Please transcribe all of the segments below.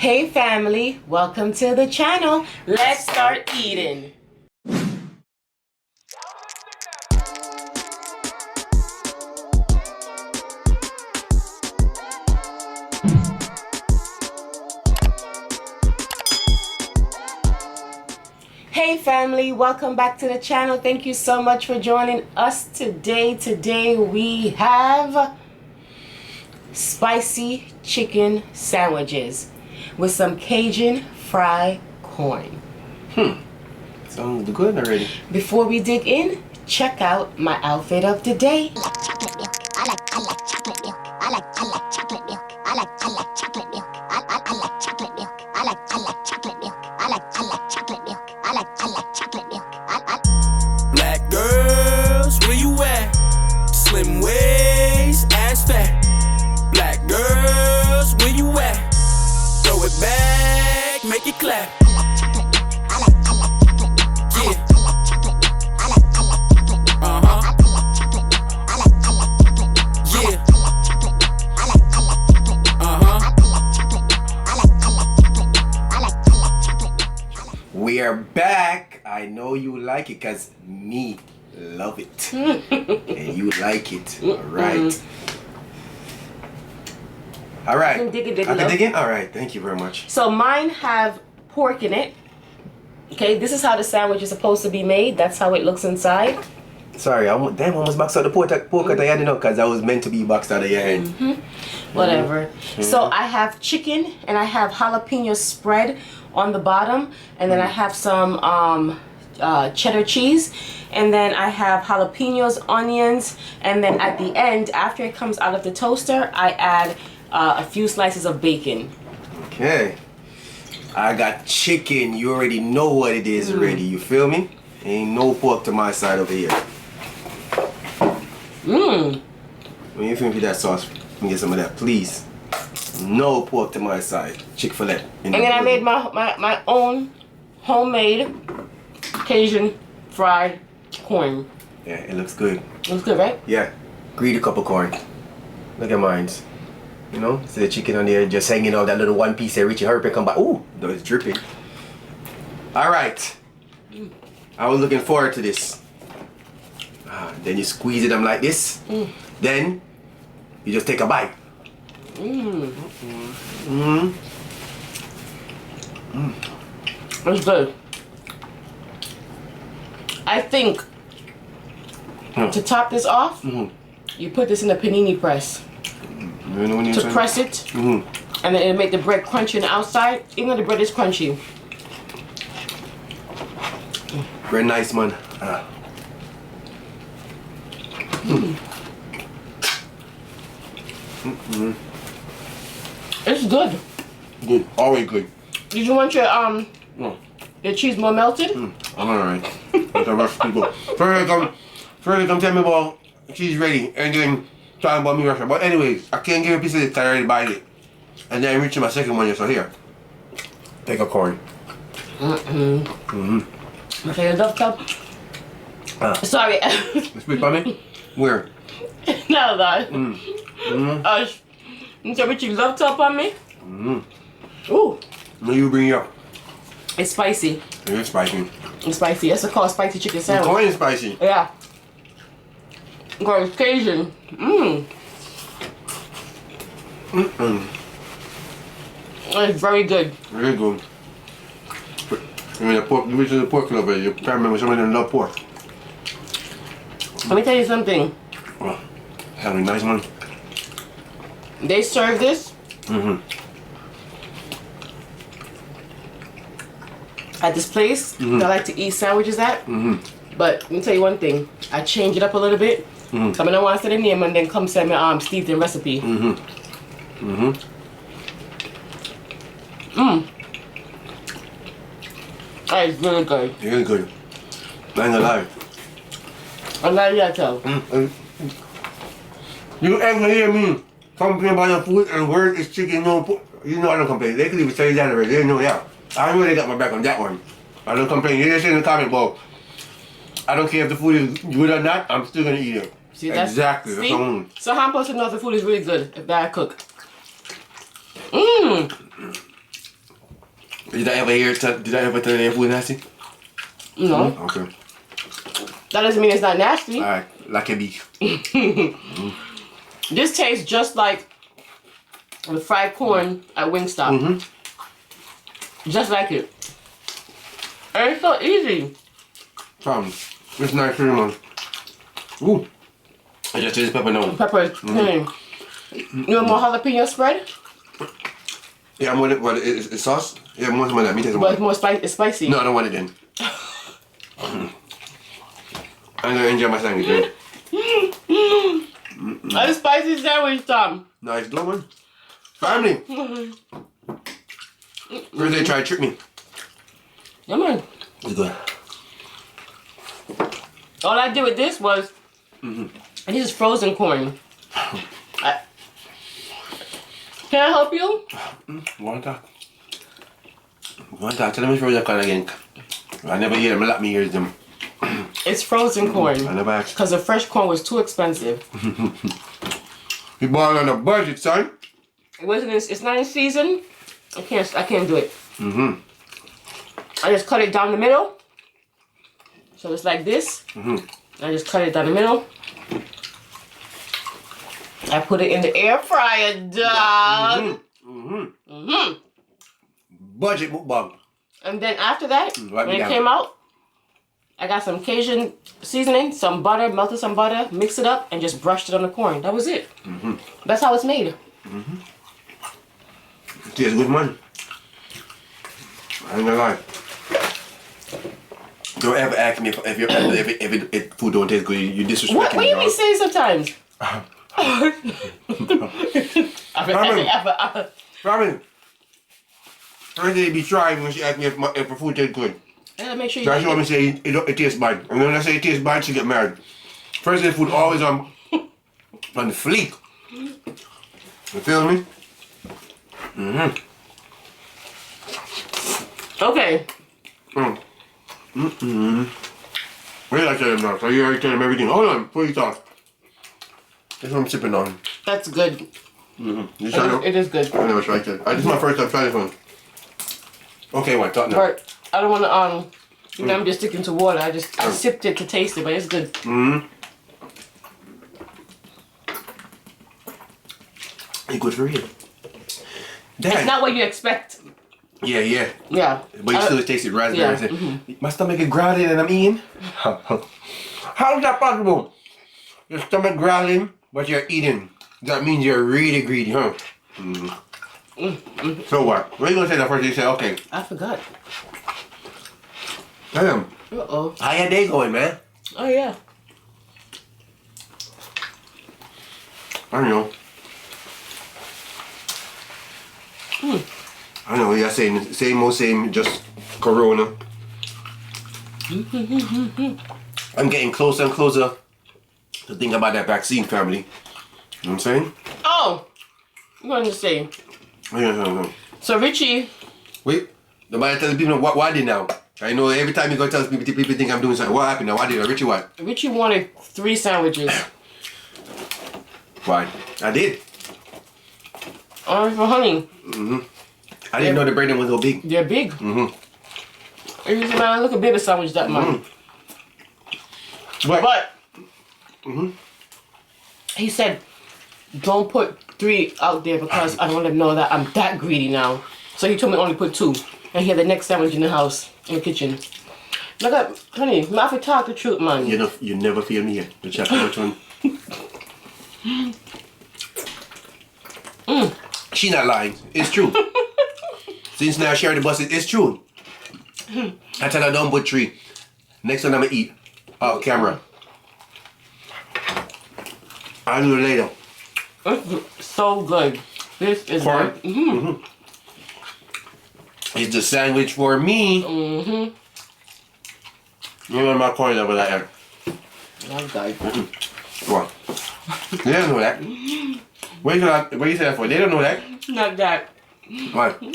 Hey family, welcome to the channel. Let's start eating. Hey family, welcome back to the channel. Thank you so much for joining us today. Today we have spicy chicken sandwiches with some Cajun fried corn. Sounds good already. Before we dig in, check out my outfit of the day. I like chocolate milk. I like chocolate milk. I like chocolate milk. I like chocolate milk. I like chocolate milk. I like chocolate milk. I like chocolate milk. I like chocolate milk. Black girls, where you at? Slim waist, ass fat. Black girls, where you at? Throw it back, make it clap. We are back. I know you like it because me love it. And you like it. Alright. Alright. I can dig it, I can dig in? Alright, thank you very much. So mine have pork in it. Okay, this is how the sandwich is supposed to be made. That's how it looks inside. Sorry, I almost boxed out the pork at the end, because I was meant to be boxed out of your hand. Whatever. So I have chicken and I have jalapeno spread on the bottom, and then I have some cheddar cheese, and then I have jalapenos, onions, and then at the end, after it comes out of the toaster, I add a few slices of bacon. Okay. I got chicken. You already know what it is already. You feel me? Ain't no pork to my side over here. When you think with that sauce, can get some of that, please. No pork to my side. Chick-fil-A. And then I made my own homemade Cajun fried corn. Yeah, it looks good. Looks good, right? Yeah. Greedy couple corn. Look at mine. You know, see the chicken on there just hanging out, that little one piece there. Richie hurry come back. Ooh, that was dripping. Alright. I was looking forward to this. Then you squeeze it like this. Then you just take a bite. It's good. I think to top this off, you put this in a panini press to press it, and then it'll make the bread crunchy on the outside, even though the bread is crunchy. Very nice, man. It's good. Good, always good. Did you want your cheese more melted? I'm alright. That's a rush people. First they come tell me about she's ready, and then talking about me rushing. But anyways, I can't give a piece of it, I already buy it. And then reaching my second one, so here. Take a corn. Okay, your love cup. Sorry. Speak by me? Where? No, that. You said what you love top on me? Ooh. No, you bring it up. It's spicy. It's spicy. It's spicy. That's called spicy chicken The sandwich. corn is spicy. Yeah. Because it's Cajun. It's very good. Very good. I mean, the pork, the reason the pork lover, you can't remember some of them love pork. Let me tell you something. Oh, having nice one. They serve this at this place that I like to eat sandwiches at. But let me tell you one thing. I change it up a little bit. So I don't want to say the name and then come send me Steve's recipe. That is really good. Very good. I ain't gonna lie. I'm glad you got to. You ain't gonna hear me complain about your food and word is chicken, no pork. You know I don't complain. They could even say that already. They know that. I know they got my back on that one. I don't complain. You just say in the comment box. I don't care if the food is good or not, I'm still gonna eat it. See, that's, exactly. That's see? So how I'm supposed to know if the food is really good if I cook? Did I ever tell you your food nasty? No. Okay. That doesn't mean it's not nasty. Alright, like a beef. This tastes just like the fried corn at Wingstop. Just like it. And it's so easy. It's nice for you, man. Ooh. I just taste pepper now. Pepper is clean. You want more jalapeno spread? Yeah, I'm with it. What, it's sauce? Yeah, more than that. Me taste But it's more it's spicy. No, I don't want it then. I'm gonna enjoy my sandwich, man. A spicy sandwich, Tom. Nice, good one. Family. First they try to trick me. Yeah, man. It's good. All I did with this was, and this is frozen corn. Can I help you? One time. Tell them it's frozen corn again. I never hear them, let me hear them. It's frozen corn. I never asked. Because the fresh corn was too expensive. You bought on a budget, son. It wasn't. It's not in season. I can't do it. I just cut it down the middle. So it's like this. I just cut it down the middle. I put it in the air fryer, dog. Budget mukbang. And then after that, Wipe when it it down. came out, I got some Cajun seasoning, some butter, melted some butter, mixed it up, and just brushed it on the corn. That was it. That's how it's made. Tastes good, man. I ain't gonna lie. Don't ever ask me if food don't taste good. You disrespect What me. do you mean say sometimes? Robin, I say be trying when she asked me if the food tastes good. I gotta make sure you That's like what it. me say it tastes bad. And when I say it tastes bad, she get married. First, the food always on the fleek. You feel me? Okay. What did I tell him now? So you already tell him everything. Hold on, before you talk. That's what I'm sipping on. That's good. You try It is good. I never tried it. This is my first time trying this one. Okay, what? Talk now. But I don't want to, you know, I'm just sticking to water. I sipped it to taste it, but it's good. It's good for you. It's not what you expect. Yeah. Yeah. But you still tasted raspberry. Yeah. My stomach is growling and I'm eating? How is that possible? Your stomach growling, but you're eating. That means you're really greedy, huh? So what? What are you gonna say that first? You say, okay. I forgot. Damn. Uh-oh. How your day going, man? Oh, yeah. I don't know. I know, you're saying same, just Corona. I'm getting closer and closer to think about that vaccine, family. You know what I'm saying? Oh! I'm going to say. Yeah. So, Richie. Wait, nobody telling people what I did now. I know every time you go tell people think I'm doing something. What happened now? What did I? Richie what? Richie wanted 3 sandwiches. Why? I did. Orange for honey. I didn't know the bread was so big. They're big. And you say, man, look at baby sandwich that man. But he said, don't put 3 out there because I don't want to know that I'm that greedy now. So he told me only put 2. And he had the next sandwich in the house, in the kitchen. Look at, honey, I have to talk the truth, man. You never feel me yet. The chapter which one? She not lying. It's true. Since now share the bus, it's true. I tell her don't put 3. Next one I'ma eat. Camera. I'll do it later. It's so good. This is Corn? good. It's the sandwich for me. You know my corn over there. Okay. What? They don't know that. What you say that for? They don't know that. Not that. What? What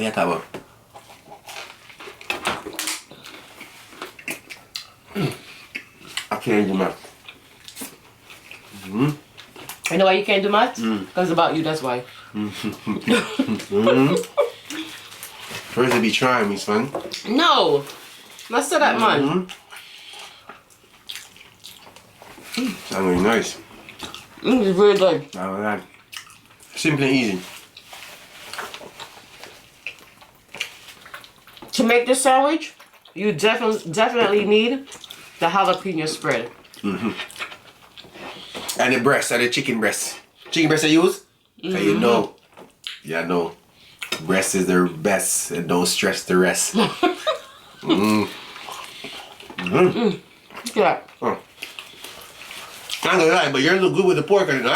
you talking about? I can't do math. You know why you can't do math? Because it's about you, that's why. First to be trying me, son. No. Let's say that, man. Sounds really nice. It's really good. Not bad. Simple and easy. To make this sandwich, you definitely need the jalapeno spread. And the breast, and the chicken breast. Chicken breast I use? So you know. Yeah, no. Breast is their best and don't stress the rest. Look at that. Oh. I'm gonna lie, but yours look good with the pork on it.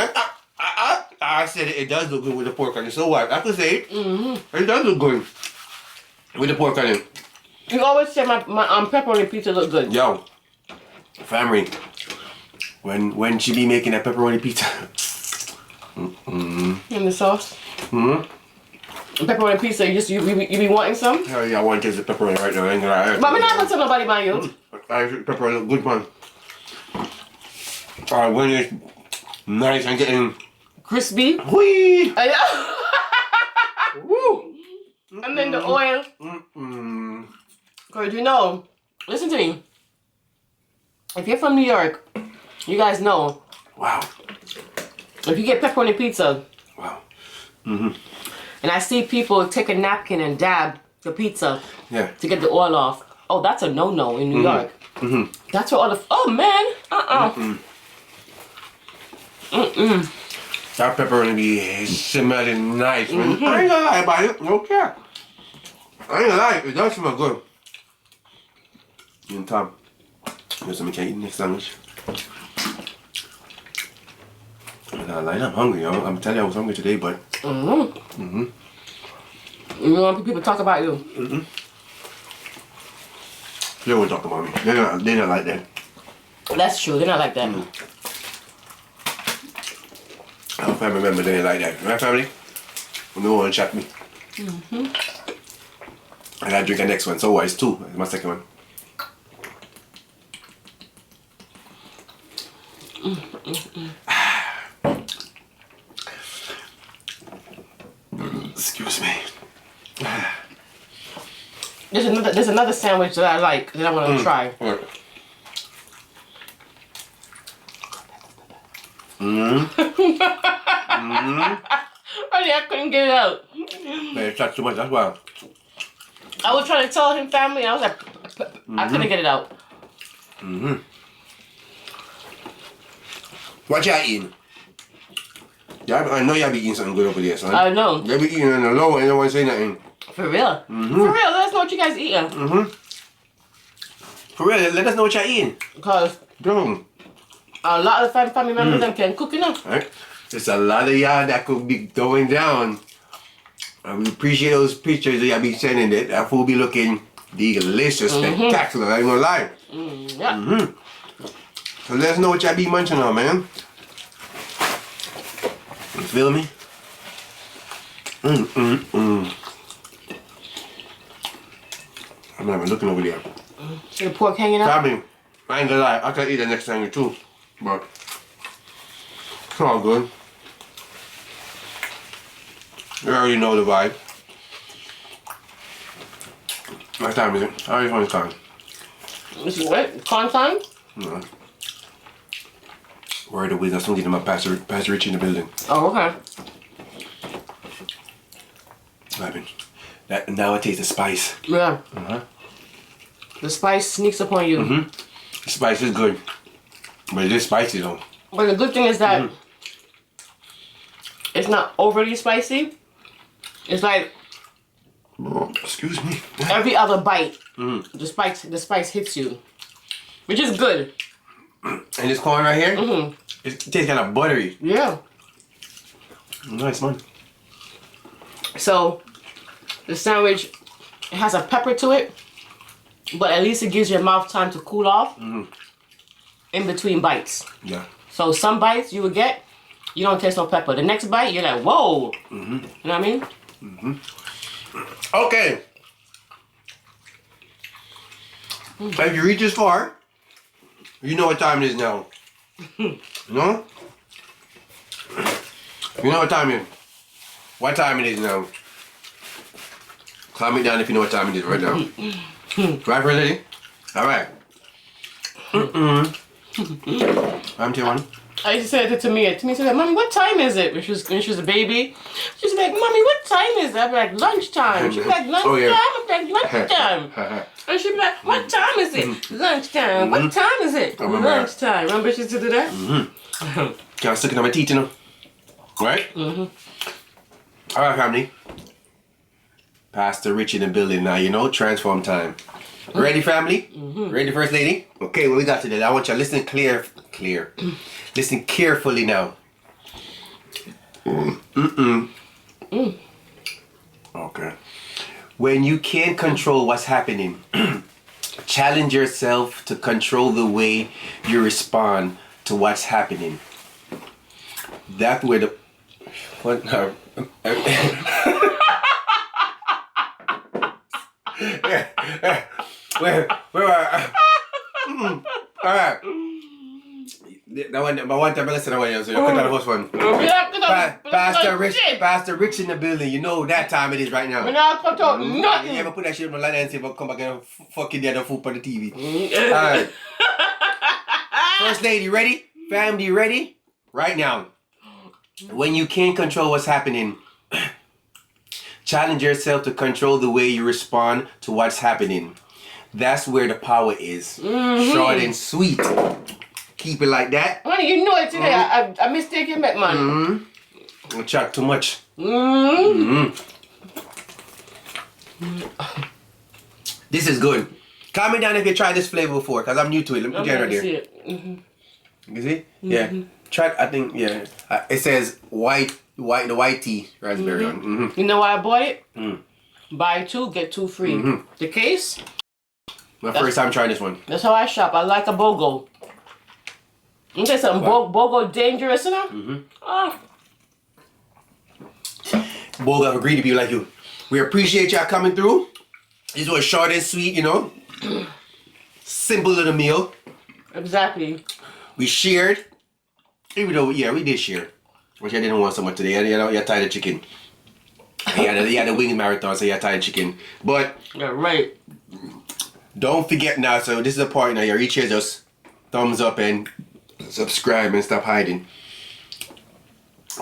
I said it does look good with the pork on it. So what? I could say it. It does look good with the pork on it. You always say my pepperoni pizza look good. Yo, family, when she be making that pepperoni pizza. In the sauce. Pepperoni pizza. You be wanting some? Hell yeah, I want to taste the pepperoni right now. I ain't gonna lie. But we're not gonna tell nobody about you. Pepperoni look good, man. When it's nice and getting Crispy. whee. Woo. And then the oil. Cause you know, listen to me. If you're from New York, you guys know. Wow. If you get pepperoni pizza. Wow. And I see people take a napkin and dab the pizza. Yeah. To get the oil off. Oh, that's a no-no in New York. That's where all the. Oh man. That pepperoni be smelling nice, man. I ain't gonna lie about it. No care. I ain't gonna lie. It does smell good. You and Tom. Here's some cake in this sandwich. I'm not lying. I'm hungry, yo. I'm telling you I was hungry today, but. You don't want people to talk about you. They won't talk about me. They're not like that. That's true. They're not like that. Our family member, they ain't like that. My family, no one chat me. And I drink the next one. So what? It's two. It's my second one. Excuse me. There's another sandwich that I like that I want to try. I couldn't get it out. Man, it's not too much. That's why. I was trying to tell him family, and I was like, I couldn't get it out. What y'all eating? Yeah, I know y'all be eating something good over there, son. I know. Y'all be eating on the low and no one say nothing. For real. For real, let us know what you guys eating. For real, let us know what y'all eating. Because Go. a lot of family members them can cook enough. Right? There's a lot of y'all that could be going down. And we appreciate those pictures that y'all be sending. That food be looking delicious, spectacular. I ain't gonna lie. Yeah. So let us know what y'all be munching on, man. You feel me? I'm not even looking over there. See the pork hanging out? Family, I ain't gonna lie. I can eat the next time too. But it's all good. You already know the vibe. What time is it? I already want time. This is what? Corn time? No. Word of wisdom. Someone getting my Pastor Richie in the building. Oh, okay. Vibing. That now I taste the spice. Yeah. The spice sneaks upon you. The spice is good, but it is spicy though. But the good thing is that it's not overly spicy. It's like Excuse me. every other bite, the spice hits you, which is good. And this corn right here, it tastes kind of buttery. Yeah. Nice, man. So the sandwich, it has a pepper to it, but at least it gives your mouth time to cool off in between bites. Yeah. So some bites you would get, you don't taste no pepper. The next bite, you're like, whoa. You know what I mean? Okay. If you reach this far, you know what time it is now. You know? You know what time it is. What time it is now? Calm it down if you know what time it is right now. Right, lady? Alright. I'm T1. I said it to me. To me, said, "Mommy, what time is it?" When she was a baby, she's like, "Mommy, what time is it?" I'm like, "Lunchtime." She's like, "Lunchtime." Oh, yeah. I'm like, "Lunchtime." And she'd be like, "What time is it?" "Lunchtime." "What time is it?" remember. "Lunchtime." Remember she used to do that? Can't stick it on my teeth, you know? Right? Alright, family. Pastor Rich in the building now, you know, transform time. Ready, family? Ready, First Lady? Okay, what we got today? I want you to listen clear. Listen carefully now. Okay. When you can't control what's happening, challenge yourself to control the way you respond to what's happening. That's where the... What? No. Where alright. That one time I listened to one, so you cut out the first one. Pastor Rich in the building, you know that time it is right now. When I cut out nothing. You ever put that shit on the line and say, but come back and fucking the other food on the TV. Alright. First Lady, ready? Family, ready? Right now. When you can't control what's happening, challenge yourself to control the way you respond to what's happening. That's where the power is. Short and sweet. Keep it like that. Honey, you know it today. I mistaken met man. Don't chat too much. This is good. Comment down if you tried this flavor before, because I'm new to it. Let me put it right there. See it. You see? Yeah. Try. I think. Yeah. It says the white tea raspberry on. You know why I bought it? Buy 2, get 2 free. The case. My first time trying this one. That's how I shop. I like a BOGO. You say something BOGO dangerous, you know? BOGO have agreed to be like you. We appreciate y'all coming through. This was short and sweet, you know. Simple little meal. Exactly. We shared. Even though, yeah, we did share. Which I didn't want so much today. You know, you're tired of chicken. You had the wings marathon, so you're tired of chicken. But Yeah, right. don't forget now, so this is the part now, you reach here, just thumbs up and subscribe and stop hiding.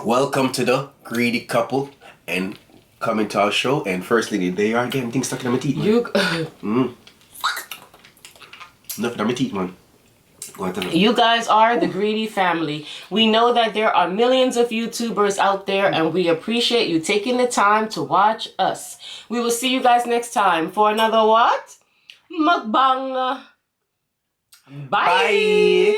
Welcome to the Greedy Couple and coming to our show. And First Lady, they are getting things stuck in my teeth, man. Enough in my teeth, man. You guys are the Greedy family. We know that there are millions of YouTubers out there, and we appreciate you taking the time to watch us. We will see you guys next time for another what? Mukbang. Bye.